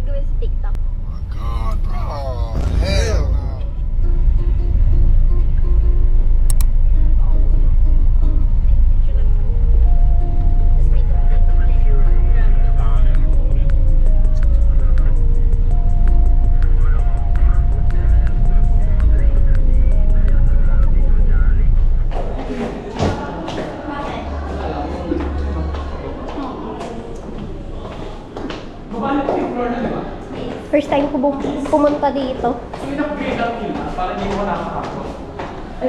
Gawin sa TikTok. Oh my god, bro. Hell no. First time ko pumunta dito. So, in-upgrade lang nila para hindi mo nakakapasok. Ay,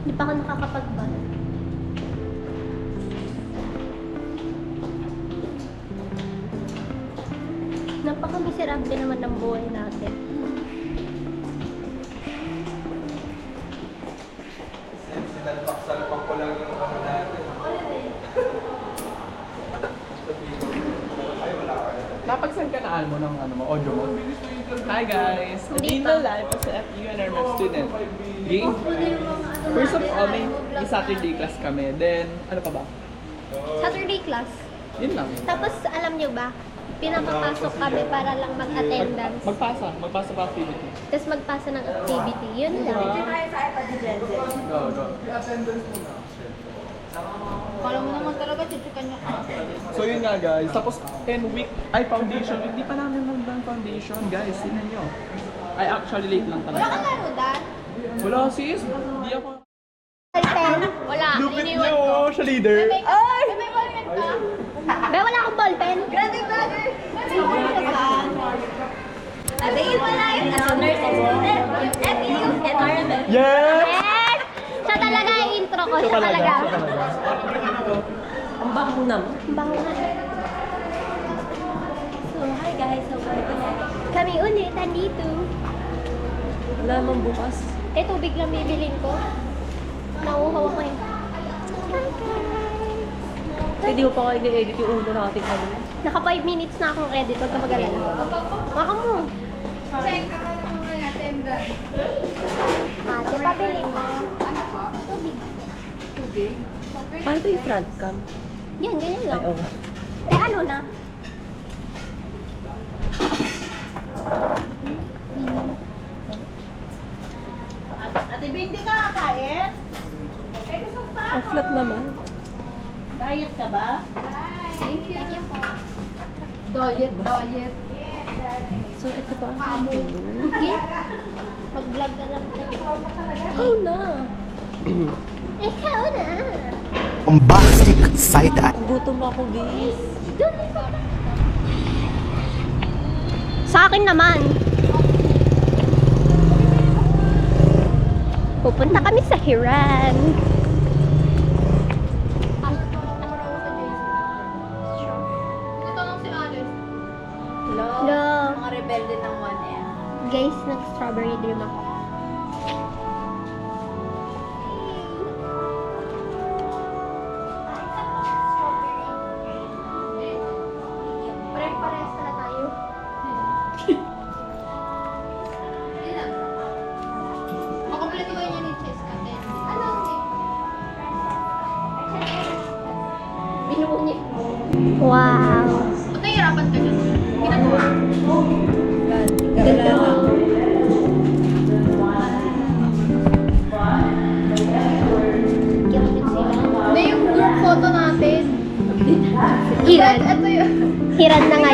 Hindi pa ako nakakapag-bus. Napaka-miserable naman ng buhay natin. Salpak ko lang yung ano natin. Napagsan ka na mo ng ano mo, audio mo? Hi guys! Hindi Dino pa. live sa FU and RMF student. Game? First of all, may Saturday class kami. Then, ano pa ba? Saturday class. Yun lang. Tapos, alam nyo ba, pinapapasok kami para lang mag-attendance. Magpasa pa activity. Tapos magpasa ng activity. Yun lang. Go, go. Attendance muna. Kala mo naman talaga, chuchukan niya. So yun nga guys, tapos week, foundation, hindi pa namin magdang foundation guys, sinan nyo. Ay actually late lang Wala ka talaga. laro, Dan? Wala sis, hindi ako. Ballpen. Wala, Lupit iniwan nyo, ko. siya leader. Ay! May ballpen ka? Be, wala akong ballpen. Grabe, brother! May ballpen ka? Ate, yun wala yun. As a nurse and student, yung FEU and RMF. Yes! Yes! Siya talaga yung intro ko. Siya talaga. Ang baho naman. Ang bango na. So, hi guys. So, Kami ulit, andito. wala namang bukas. Tubig lang bibilin ko. Nauuhaw ako eh. Hi guys! Hindi mo pa kayo i-edit yung ulo natin ano. Naka 5 minutes na akong edit. Huwag ka mag-alala. Maka mo. Check ka na naman yung attendance. Ate, pabili mo. Tubig. Tubig? Paano ito yung front cam? Yan, ganyan lang. Ay, oo. Eh, ano na? Ate, hindi ka kakain? Ang flat naman. Diet ka ba? Thank you po. Diet. So, ito pa ang akin. Okay. Mag-vlog ka lang. Oh na! Ikaw na. Bombastic side eye. Gutom ako, guys. Sa akin naman. Pupunta kami sa Hiran. Ito lang si Alice. Hello. Mga rebelde ng 1M. Guys, nag-strawberry dream ako. Pare-parehas pala tayo. Makompleto ko yun yung chess natin. Ano? Binuo niya. Wow. Ba't nahihirapan ka dyan? Ginagawa. Ganda. Hindi yung group photo natin. Hiran. Ito yun. Hiran na nga